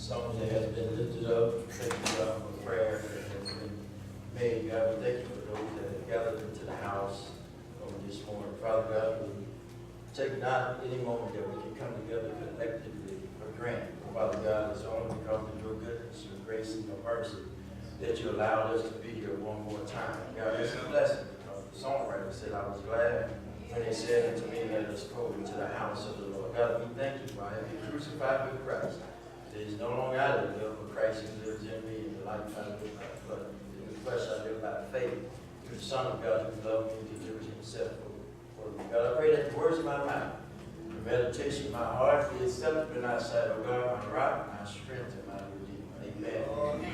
songs that has been lifted up. Thank you, God, for prayer that has been made. God, we thank you for those that have gathered into the house on this morning. Father God, we take not any moment that we can come together collectively for granted. Father God, it's only because of your goodness, your grace, and your mercy that you allowed us to be here one more time. God, it's a blessing because the songwriter said, I was glad when they said unto me, let us go into the house of the Lord. God, we thank you for having crucified with Christ. It is no longer I that live, but Christ who lives in me, and the life I live by blood. In the flesh I live by faith. Through the Son of God who loved me and delivered himself for me. God, I pray that the words of my mouth, the meditation of my heart be acceptable in thy sight, O God, my rock, my strength, and my redeemer. Amen. Amen.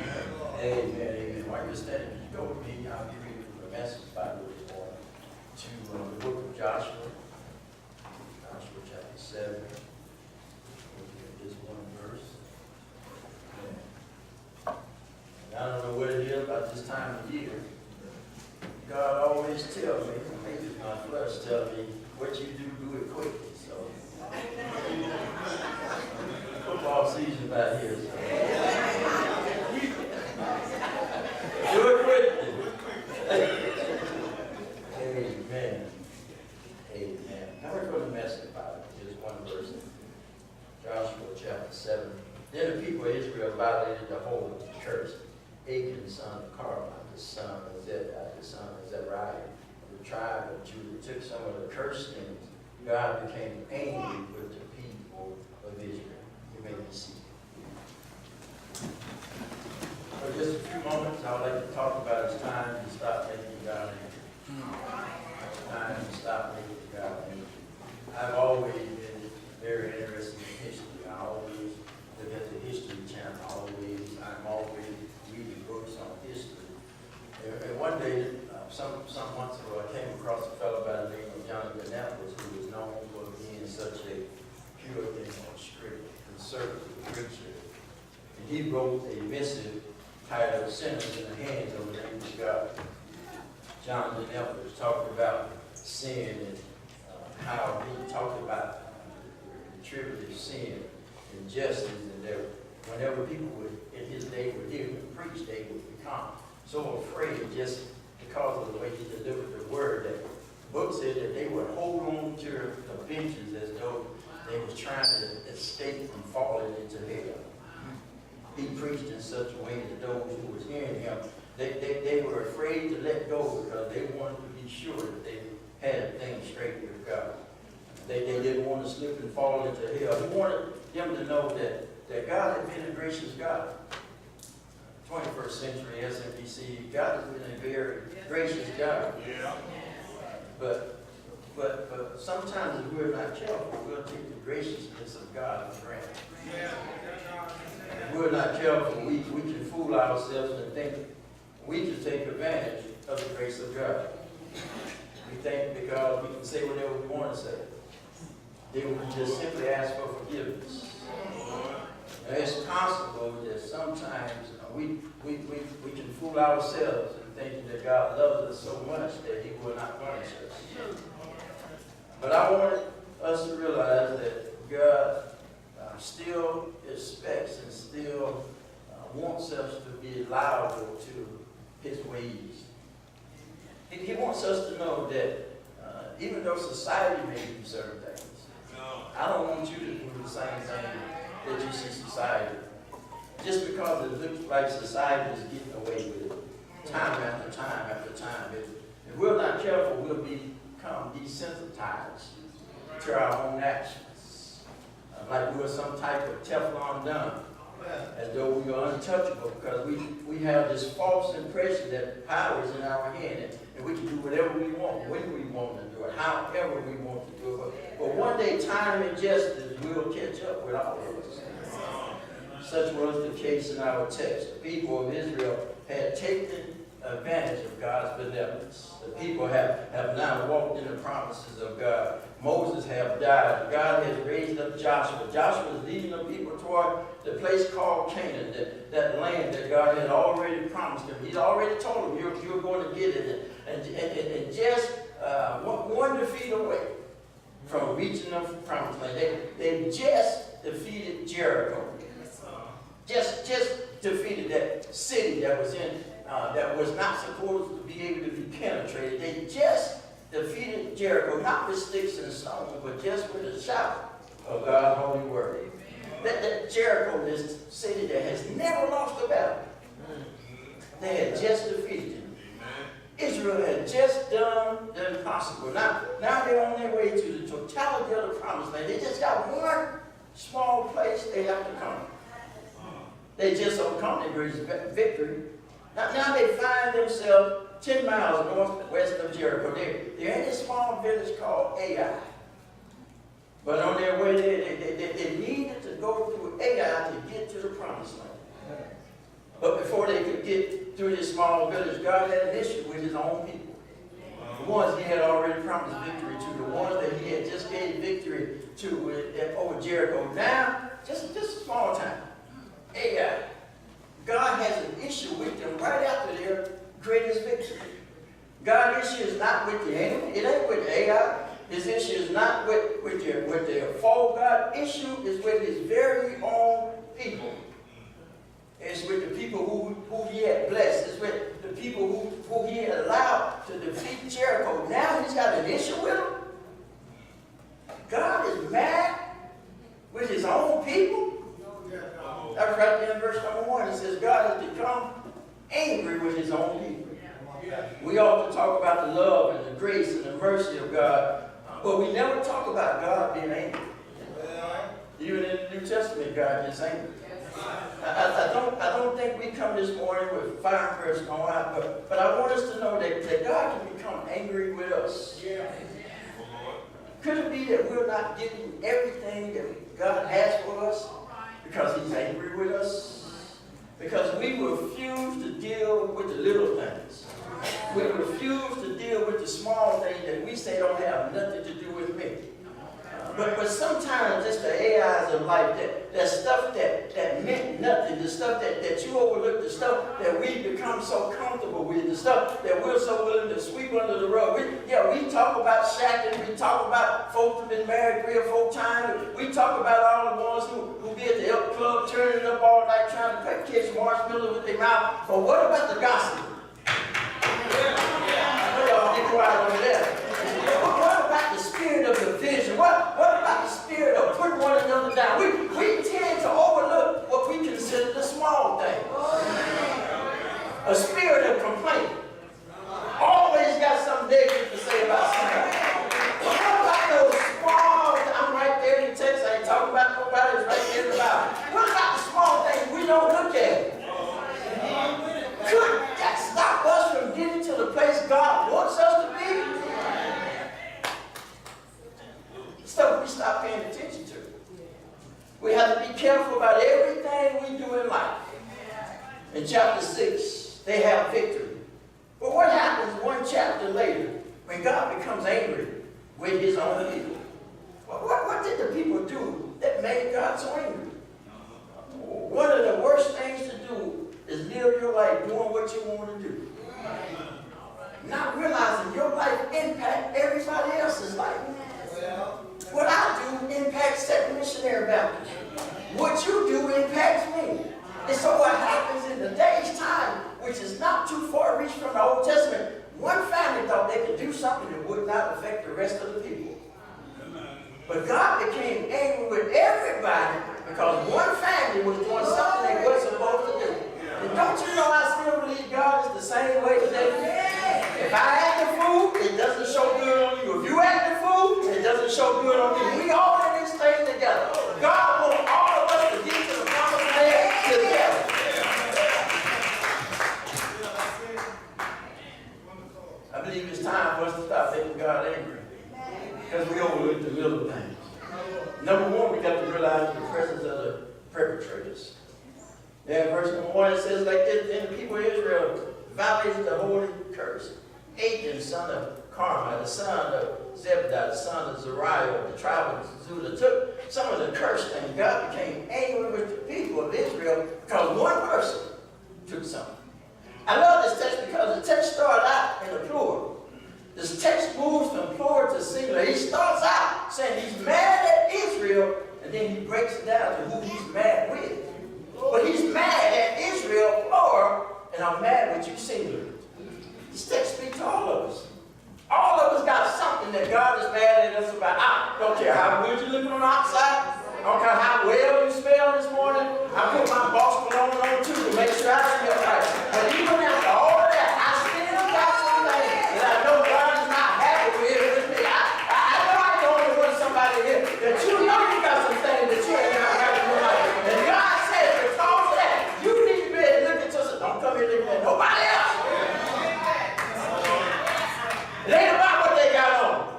Amen. Amen. While you're standing, if you go with me, I'll be reading from the Message Bible this morning to the book of Joshua. Joshua chapter 7. Just one verse. I don't know what it is about this time of year. God always tells me, maybe it's my flesh tell me, what you do it quickly. So, football season about here. So. Do it quickly. Amen. Amen. Coming from the Message Bible, just one verse. Joshua chapter 7. Then the people of Israel violated the whole church. Achan, son of Carmi, the son of Zebediah, the son of Zechariah, of the tribe of Judah, took some of the cursed things. God became angry with the people of Israel. You may be seated. For just a few moments, I would like to talk about it's time to stop making God angry. It's time to stop making God angry. I've always been very interested in history. I always look at the History Channel. I'm always reading books on history. And one day, some months ago, I came across a fellow by the name of Junction, who was known for being such a Puritan or strict conservative preacher. And he wrote a missive titled Sinners in the Hands of the Name of God. Jonathan Edwards talked about sin and how he talked about retributive sin, injustice, and whenever people would, in his day, would hear him preach, they would become so afraid just because of the way he delivered the word that the book said that they would hold on to the benches as though they was trying to escape from falling into hell. He preached in such a way that those who was hearing him, they were afraid to let go because they wanted to be sure that they had things straight with God. They didn't want to slip and fall into hell. He wanted them to know that God had been a gracious God. 21st century SMBC, God has been a very gracious God. Yeah. But sometimes if we're not careful, we'll take the graciousness of God for granted. Yeah. If we're not careful, we can fool ourselves and think we can take advantage of the grace of God. We think because we can say whatever we want to say, then we can just simply ask for forgiveness. And it's possible that sometimes we can fool ourselves in thinking that God loves us so much that he will not punish us. But I want us to realize that God still expects and still wants us to be liable to his ways. He wants us to know that even though society may do certain things, I don't want you to do the same thing that you see society. Just because it looks like society is getting away with it, time after time after time. If we're not careful, we'll become desensitized to our own actions. Like we're some type of Teflon done, as though we are untouchable because we have this false impression that power is in our hand and we can do whatever we want, when we want to do it, however we want to do it. But one day time and justice will catch up with all of us. Such was the case in our text. The people of Israel had taken advantage of God's benevolence. The people have now walked in the promises of God. Moses have died. God has raised up Joshua. Joshua is leading the people toward the place called Canaan, that land that God had already promised them. He's already told them, you're going to get it. And just one defeat away from reaching the promised land. They just defeated Jericho. just defeated that city that was in, that was not supposed to be able to be penetrated. They just defeated Jericho, not with sticks and stones, but just with a shout of God's holy word. That Jericho, this city that has never lost a battle, they had just defeated him. Israel had just done the impossible. Now they're on their way to the totality of the promised land. They just got one small place they have to come. They just overcome their greatest victory. Now they find themselves 10 miles northwest of Jericho. They're in this small village called Ai. But on their way there, they needed to go through Ai to get to the promised land. But before they could get through this small village, God had an issue with his own people. The ones he had already promised victory to, the ones that he had just gave victory to over Jericho. Now, just a small time. Ai. God has an issue with them right after their greatest victory. God's issue is not with the enemy. It ain't with Ai. His issue is not with their foe. God's issue is with his very own people. It's with the people who he had blessed. It's with the people who he had allowed to defeat Jericho. Now he's got an issue with them. God is mad with his own people. That's right there in verse number 1. It says God has become angry with his own people. We often talk about the love and the grace and the mercy of God, but we never talk about God being angry. Even in the New Testament, God is angry. I don't think we come this morning with fireworks going out, but I want us to know that God can become angry with us. Could it be that we're not getting everything that God has for us because he's angry with us? Because we refuse to deal with the little things. We refuse to deal with the small things that we say don't have nothing to do with me. But sometimes it's the AIs of life, that stuff that meant nothing, the stuff that you overlook, the stuff that we become so comfortable with, the stuff that we're so willing to sweep under the rug. We talk about shacking, we talk about folks who've been married 3 or 4 times, we talk about all the ones who be at the Elk Club turning up all night trying to catch marshmallows with their mouth. But what about the gossip? Y'all get quiet over there. What about the spirit of division? What about the spirit of putting one another down? We tend to overlook what we consider the small things. A spirit of complaint. Always got something negative to say about somebody. But what about those small things? I'm right there in the text. I ain't talking about nobody. It's right there in the Bible. What about the small things we don't look at? Could that stop us from getting to the place God wants us to be? Stuff we stop paying attention to. We have to be careful about everything we do in life. In chapter 6, they have victory. But what happens one chapter later when God becomes angry with his own people? What did the people do that made God so angry? One of the worst things to do is live your life doing what you want to do. Not realizing your life impacts everybody else's life. What I do impacts Second Missionary Baptist. What you do impacts me. And so what happens in the day's time, which is not too far reached from the Old Testament, one family thought they could do something that would not affect the rest of the people. But God became angry with everybody because one family was doing something they weren't supposed to do. And don't you know I still believe God is the same way today? If I act the fool, it doesn't show good on you. If you act the fool, it doesn't show good on me. We all in this thing together. God wants all of us to get to the promised land together. I believe it's time for us to stop making God angry. Because we overlook the little things. Number 1, we got to realize the presence of the perpetrators. Then verse number 1, it says like this: then the people of Israel violated the holy curse. Achan, son of Carmi, the son of Zebediah, the son of Zariah, of the tribe of Judah, took some of the cursed things. God became angry with the people of Israel because one person took something. I love this text because the text started out in the plural. This text moves from plural to singular. He starts out saying he's mad at Israel, and then he breaks it down to who he's mad with. But he's This text speaks to all of us. All of us got something that God is mad at us about. I don't care how good you look on the outside. I don't care how well you smell this morning. I put my boss cologne on too to make sure I smell right. But even after all of that, I still got some things that I know God is not happy with me. I know I'm the only one, somebody here, that you know you got some things that you ain't not happy in your life. And God says because of that, you need to be able to look at yourself. Don't come here looking at nobody else. It ain't about what they got on.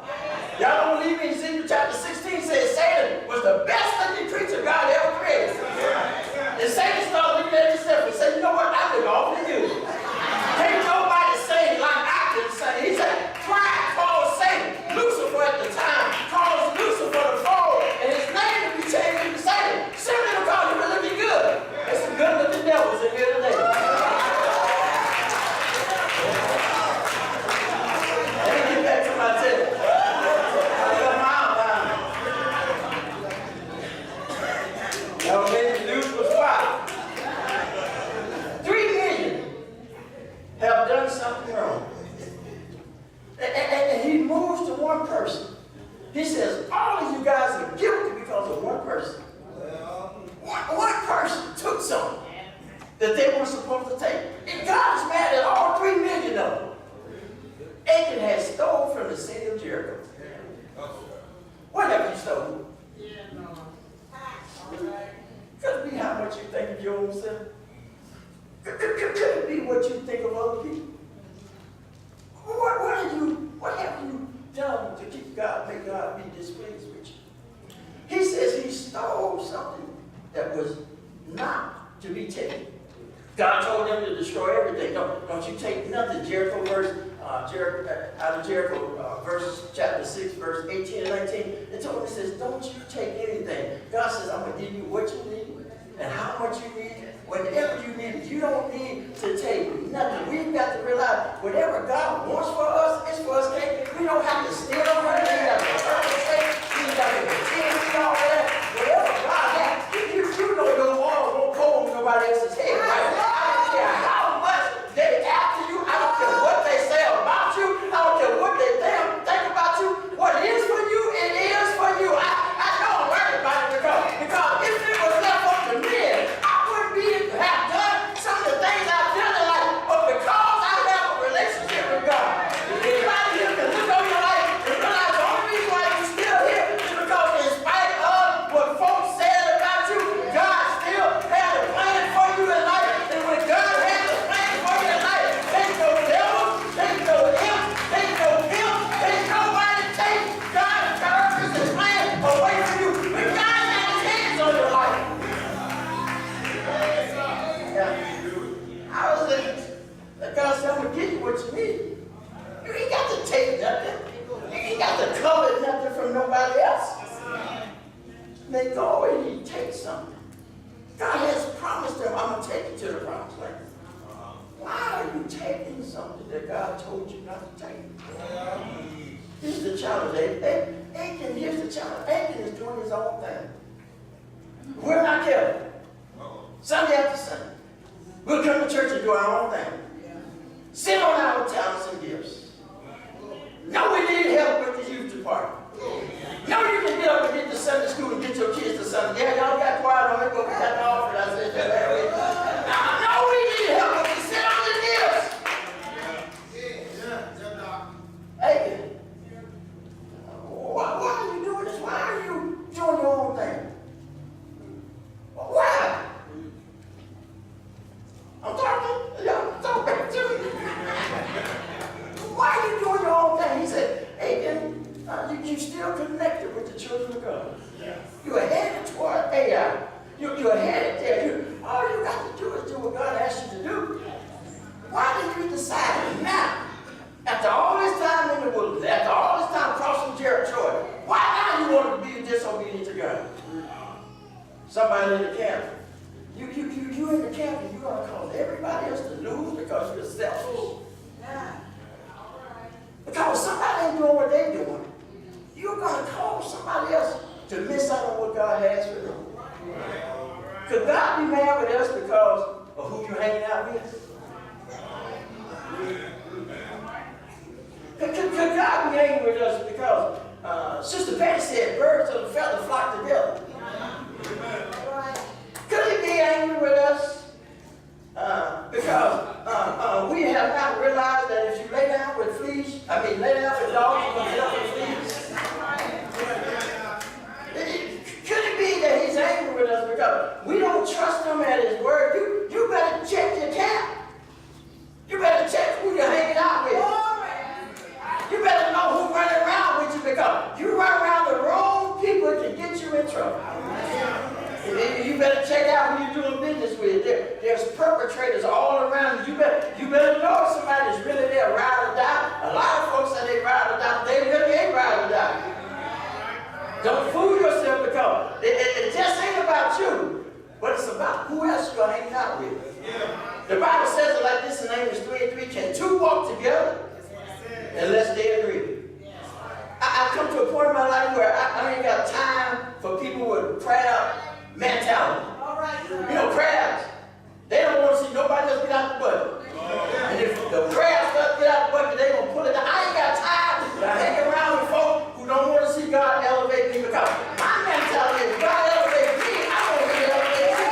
Y'all don't believe me? Ezekiel chapter 16 says Satan was the best looking creature God ever created. And Satan started looking at himself and said, you know what? I look awfully good. Ain't nobody saying like I can say. He said, pride caused Satan, Lucifer at the time, caused Lucifer to fall, and his name to be changed into Satan. Simply because he was looking good. There's some good looking devils in here today. Have done something wrong. And he moves to one person. He says, all of you guys are guilty because of one person. One person took something that they weren't supposed to take. And God is mad at all 3 million of them. Achan had stole from the city of Jericho. What have you stolen? Could it be how much you think of your own self? Could it be what you think of other people? What have you done to keep God, make God be displeased with you? He says he stole something that was not to be taken. God told them to destroy everything. Don't you take nothing. Jericho verse, out of Jericho, verse chapter 6, verse 18 and 19. It told him, it says, don't you take anything. God says, I'm going to give you what you need and how much you need. Whenever you need it, you don't need to take nothing. We've got to realize whatever God wants for us is for us. We don't have to steal from it. We don't have to perpetrate. We don't have to pretend and all that. Whatever God has, you know your oil won't cold nobody else's head, right? I don't care how much they after you. I don't care what they say about you. I don't care what they think about you. What is for you, it is for you. I know I'm right about it because if it was left up to men, have done some of the things I've done in life, but because I have a relationship with God, anybody here can look over your life and realize the only reason why you're still here is because in spite of what folks said about you, God still had a plan for you in life. And when God has a plan for you in life, there's no devil, there's no imp, there's no pimp, there's nobody take God's purpose and plan away from you. When God has his hands on your life. I was like, God said, I'm going to give you what you need. You ain't got to take nothing. You ain't got to covet nothing from nobody else. They go and he takes something. God has promised them, I'm going to take you to the promised land. Why are you taking something that God told you not to take? Here's the child of David. Achan, here's the child. Achan is doing his own thing. We're not careful. Sunday after Sunday. We'll come to church and do our own thing. Sit on our talents and gifts. No, we need help with the youth department. No, you can get up and get to Sunday school and get your kids to Sunday. Yeah, y'all got quiet on it, but we got the offering. I said that. No, we need help with the sit on the gifts. Hey, why are you doing this? Why are you doing your own thing? Why? I'm talking. I'm talking to you. Why are you doing your own thing? He said, Achan, you still connected with the children of God. You're headed toward AI. You're headed there. All you got to do is do what God asked you to do. Why did you decide now, after all this time in the wilderness, after all this time crossing Jericho, why now you want to be disobedient to God? Somebody in the camp. You in the camp and you're going to cause everybody else to lose because you're selfish. Because somebody ain't doing what they're doing. You're going to cause somebody else to miss out on what God has for them. Could God be mad with us because of who you're hanging out with? could God be angry with us because Sister Patty said birds of a feather flock together? Could he be angry with us because we have not realized that if you lay down with lay down with dogs, you're going to get up with fleas? Could it be that he's angry with us because we don't trust him at his word? You better check your cap. You better check who you're hanging out with. You better know who's running around with you because you run around the wrong people, it can get you in trouble. You better check out who you're doing business with. There's perpetrators all around you. You better know if somebody's really there, ride or die. A lot of folks say they ride or die, but they really ain't ride or die. Don't fool yourself because it just ain't about you, but it's about who else you're hanging out with. The Bible says it like this in Amos 3:3, can two walk together unless they agree? I've come to a point in my life where I ain't got time for people with crab mentality. You know, crabs, they don't want to see nobody else get out the bucket. And if the crabs start to get out the bucket, they're going to pull it down. I ain't got time to hang around with folks who don't want to see God elevate me because my mentality is God elevate me, I want to elevate you.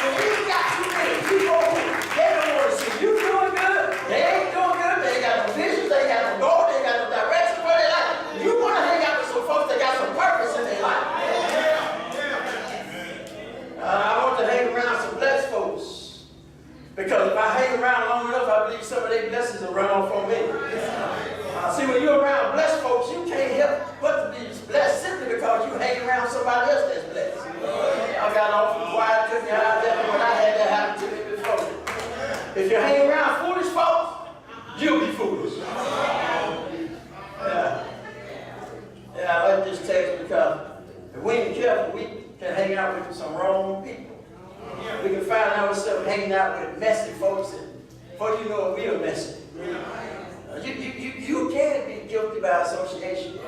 And we've got too many people who they don't want to see you doing good. They ain't doing good. They ain't got no vision. They ain't got no goal. They ain't got no direction for their life. You want to hang out with some folks that got some purpose in their life. I want to hang around some blessed folks. Because if I hang around long enough, I believe some of their blessings will run off on me. See, when you're around blessed folks, you can't help but to be blessed simply because you hang around somebody else that's blessed. I got off from quiet, couldn't hide that when I had that happen to me before. If you hang around foolish folks, you'll be foolish. Yeah, I like this text because if we ain't careful, we can hang out with some wrong people. We can find ourselves hanging out with messy folks, and folks you know we are messy. You can be guilty by association.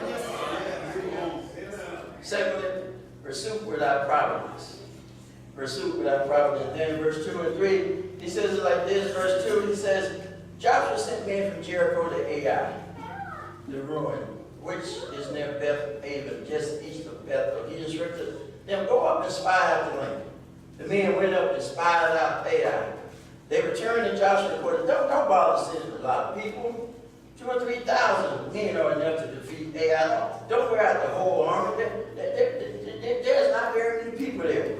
Secondly, pursue without providence. Pursue without providence. Then in verse 2 and 3, he says it like this. Verse 2, he says, Joshua sent men from Jericho to Ai, the ruin, which is near Beth-Aven, just east of Bethel. He instructed them, go up and spy out the land. The men went up and spied out Ai. They returned and Joshua reported, don't bother sending a lot of people. 2,000 or 3,000 men are enough to defeat Ai. Don't wear out the whole army. There's not very many people there.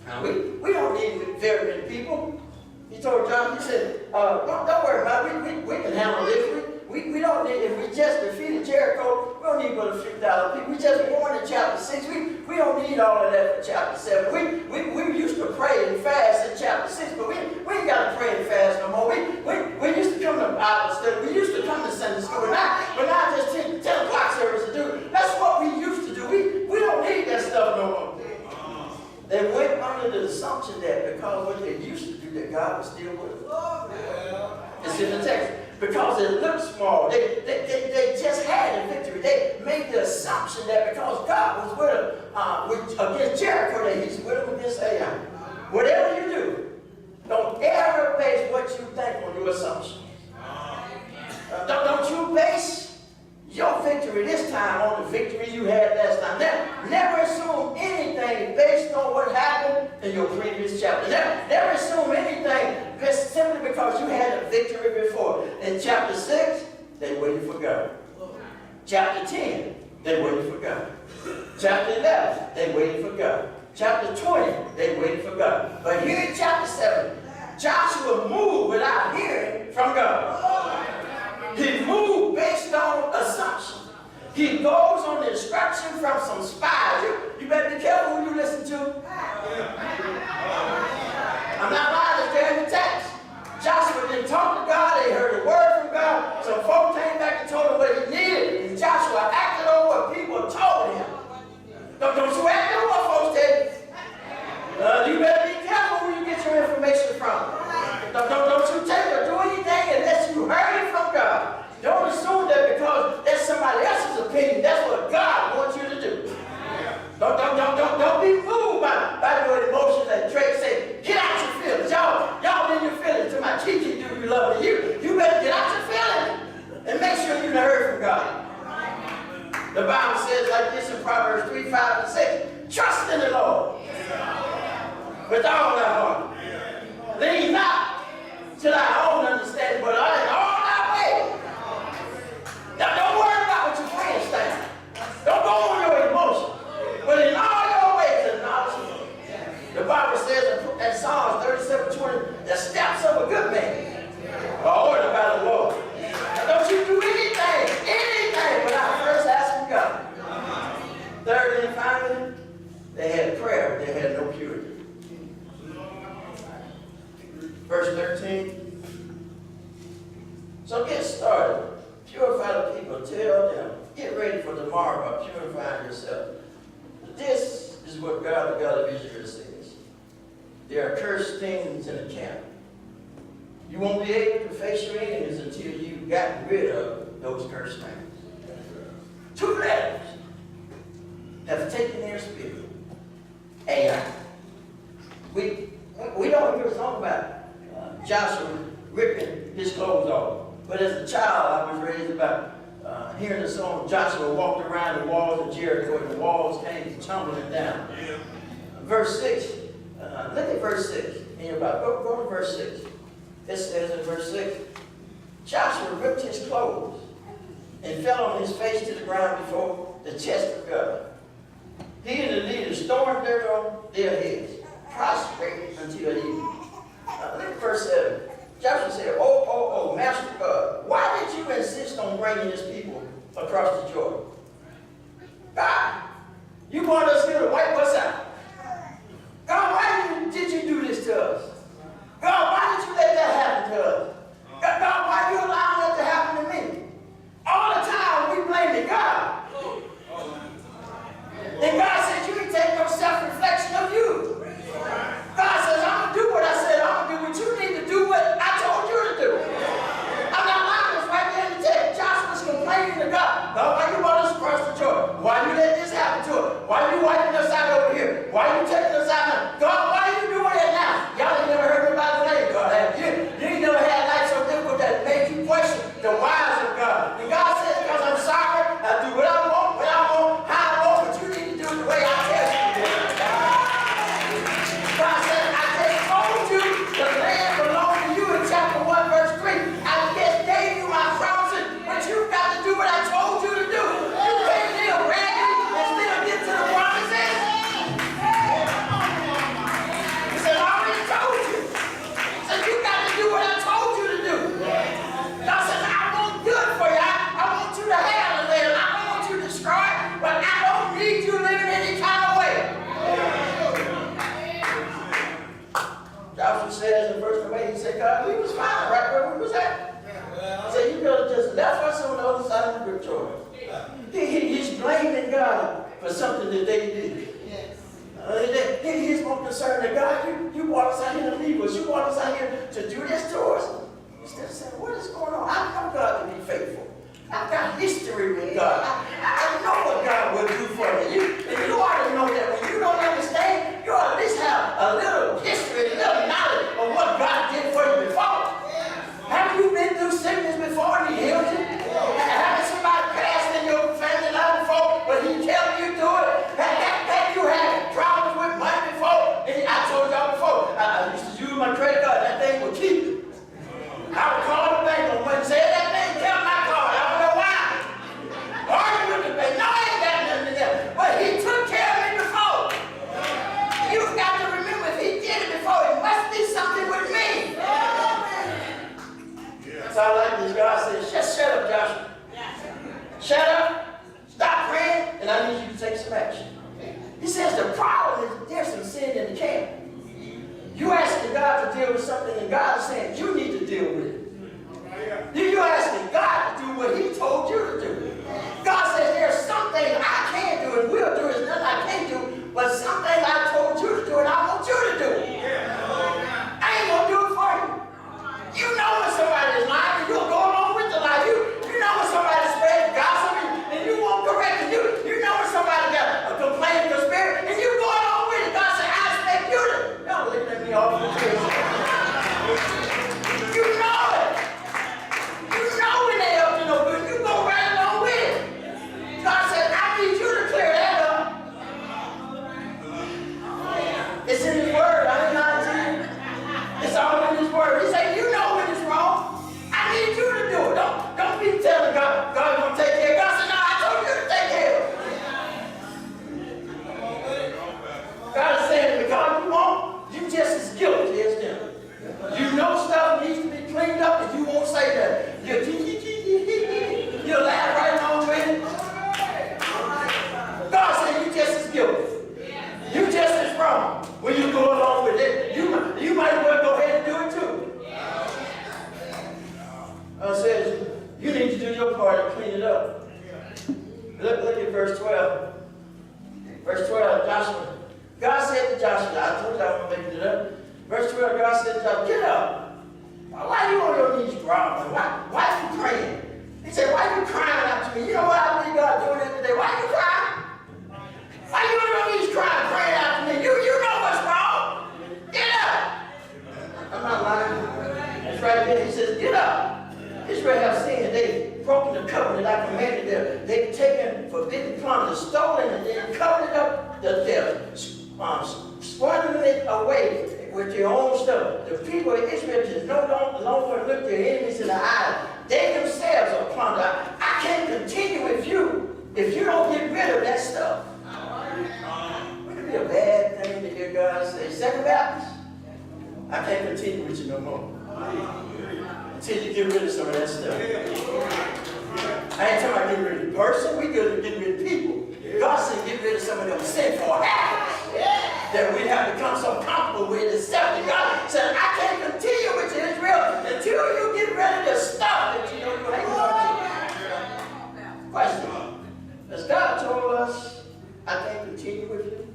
Now, we don't need very many people. He told John, he said, don't worry about it. We can handle this. We don't need, if we just defeated Jericho, we don't need but a few thousand people. We just warned in chapter 6. We don't need all of that for chapter 7. We used to pray and fast in chapter 6, but we ain't got to pray and fast no more. We used to come to Bible study. We used to come to Sunday school. But now just 10 o'clock service to do. That's what we used to do. We don't need that stuff no more. They went under the assumption that because what they used to do, that God was still with them. It's in the text. Because it looked small. They just had a victory. They made the assumption that because God was with them against Jericho, that he's with them against Ai. Whatever you do, don't ever base what you think on your assumptions. Don't you base your victory this time on the victory you had last time. Never assume anything based on what happened in your previous chapter. Never assume anything simply because you had a victory before. In chapter 6, they waited for God. Chapter 10, they waited for God. Chapter 11, they waited for God. Chapter 20, they waited for God. But here in chapter 7, Joshua moved without hearing from God. He moved based on assumption. He goes on the instruction from some spies. You better be careful who you listen to. I'm not lying, it's there in the text. Joshua didn't talk to God, they heard a word from God. Some folk came back and told him what he needed, and Joshua acted on what people told him. Don't you act on what folks tell you. You better be careful who you get your information from. Don't you take or do anything unless you heard it from God. Don't assume that because that's somebody else's opinion, that's what God wants you to do. Don't be moved by your emotions and Drake say, get out your feelings. Y'all in your feelings to my teaching, do you love me? You better get out your feelings and make sure with all thy heart. Lean not to thy own understanding, but in all thy ways. Now, don't worry about what your friends think. Don't go on your emotions. But in all your ways, acknowledge him. The Bible says in Psalms 37:20, the steps of a good man are ordered by the Lord. Now, don't you do anything without first asking God. Thirdly and finally, they had prayer, they had no purity. Verse 13. So get started. Purify the people. Tell them. Get ready for tomorrow by purifying yourself. This is what God, the God of Israel, says. There are cursed things in the camp. You won't be able to face your enemies until you've gotten rid of those cursed things. 2 letters have taken their spirit. AI. We don't hear a song about Joshua ripping his clothes off. But as a child, I was raised about hearing the song. Joshua walked around the walls of Jericho and the walls came tumbling down. Verse 6. Look at verse 6 in your Bible. Go to verse 6. It says in verse 6, Joshua ripped his clothes and fell on his face to the ground before the chest of God. He and the leaders stormed dirt on their heads, prostrate until evening. Look at verse 7. Joshua said, oh, Master God, why did you insist on bringing this people across the Jordan? God, you want us here to wipe us out. God, why did you do this to us? God, why did you let that happen to us? God, why you allowing that to happen to me? All the time we blaming God. And God said, you can take no self-reflection of you. God says, I'm going to do what I said I'm going to do, but you need to do what I told you to do. I'm not lying. It's right there in the text. Joshua's complaining to God. God, why you brought us across the Jordan? Why you let this happen to us? Why you wiping us out over here? Why you taking us out now? God, why you doing that now? Y'all ain't never heard about the name God, have you? You ain't never had life so difficult that it made you question the whys of God. And God says, because I'm sorry, I do what I want, how I want, but you need to do it the way I tell you to do it. God said, I just told you the land belonged to you in chapter 1, verse 3. I just gave you my promises, but you've got to do what I told you to do. You can't live raggedy and still get to the promises. He said, I already told you. He said, you got to do what I told you to do. God says, I want good for you. I want you to have the land. I don't want you destroyed, but I don't need you living any kind of way. Joshua says in verse 8, he said, God, we was fine right where we was at. He said, you could have just left us on the other side of the river Jordan. He's blaming God for something that they did. He's more concerned that God, you brought us out here to leave us. You brought us out here to do this to us. Instead of saying, what is going on? I know God to be faithful. I've got history with God. I know what God will do for me. You ought to know that when you don't understand, you ought to at least have a little history, a little knowledge of what God did for you before. Have you been through sickness before and he healed you? Have somebody passed in your family life before, but he kept you through it? Have you had problems with money before? And I told y'all before, I used to use my credit card. That thing would keep it. I would call the bank on Wednesday. That thing kept my card. I don't know why. Argue with the bank. No, I ain't got nothing to do. But he took care of me before. You've got to remember, if he did it before, it must be something with me. So I like this. God says, just shut up, Joshua. Shut up. Stop praying, and I need you to take some action. He says the problem is there's some sin in the camp. You asking God to deal with something, and God is saying you need to deal with it. You're asking God to do what he told you to do. God says there's something I can't do and will do. There's nothing I can't do, but something I told you to do and I want you to do. I ain't going to do it for you. You know when somebody is lying and you'll go along with the lie. You know when somebody spreads gossip and you won't correct it. You know when somebody got a complaint of spirit and you go along with it. God said, I expect you to. Y'all looking at me all the time. You know know God said, get up. Why you on your knees groveling? Why you praying? He said, why you crying out to me? You know what I believe God doing it today? Why you crying? Why you on your knees crying, praying out to me? You know what's wrong. Get up. I'm not lying. It's right there. He says, get up. Israel have sinned. They've broken the covenant I commanded them. They've taken forbidden plunder, stolen it, they've covered it up, they're squandering it away with their own stuff. The people of Israel just no longer look their enemies in the eye. They themselves are plundered. I can't continue with you if you don't get rid of that stuff. Wouldn't it be a bad thing to hear God say, Second Baptist, I can't continue with you no more until you get rid of some of that stuff. I ain't talking about getting rid of the person, we good at getting rid of people. God said get rid of some of them sinful habits that we have become so comfortable with accepting. God said, I can't continue with you, Israel, until you get rid of the stuff that you know you hang on to. Question. As God told us, I can't continue with you.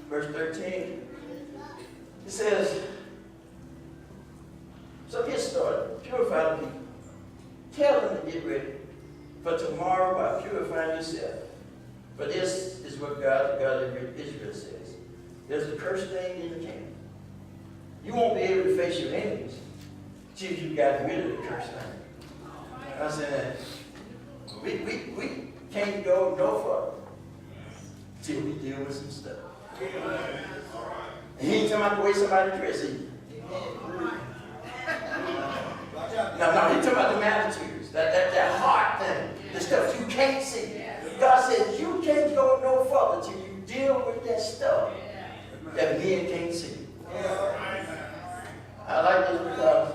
Verse 13. It says, so get started. Purify the people. Tell them to get ready for tomorrow by purifying yourself. For this is what God, the God of Israel says. There's a cursed thing in the camp. You won't be able to face your enemies till you got rid of the cursed thing. I said, we can't go no further till we deal with some stuff. And he ain't talking about the way somebody dresses. No, he's talking about the attitudes, that heart thing, the stuff you can't see. God says you can't go no further till you deal with that stuff that men can't see. I like this because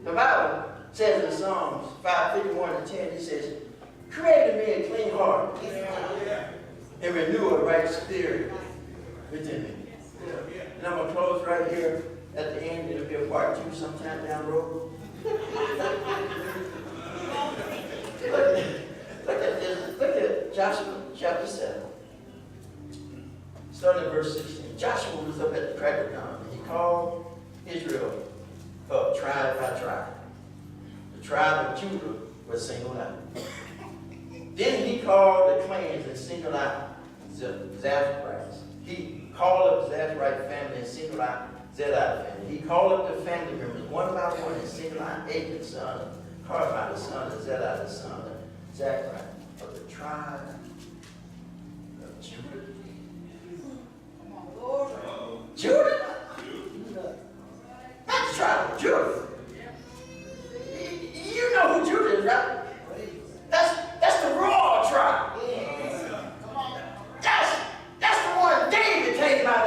the Bible says in Psalms 5:51-10, it says, create in me a clean heart and renew a right spirit within me. And I'm going to close right here at the end. It'll be a part 2 sometime down the road. Look at this. Look at Joshua chapter 7. Starting at verse 16. Joshua was up at the crack of dawn, and he called Israel up tribe by tribe. The tribe of Judah was singled out. Then he called the clans and singled out Zacharias. He called up the Zacharias family and singled out Zedai family. He called up the family members one by one and singled out Achan, the son of Carmi, the son of Zedai, the son of Zacharias, of the tribe of Judah. Come on, Lord. Judah? Not the tribe of Judah. You know who Judah is, right? That's the royal tribe. That's the one David came out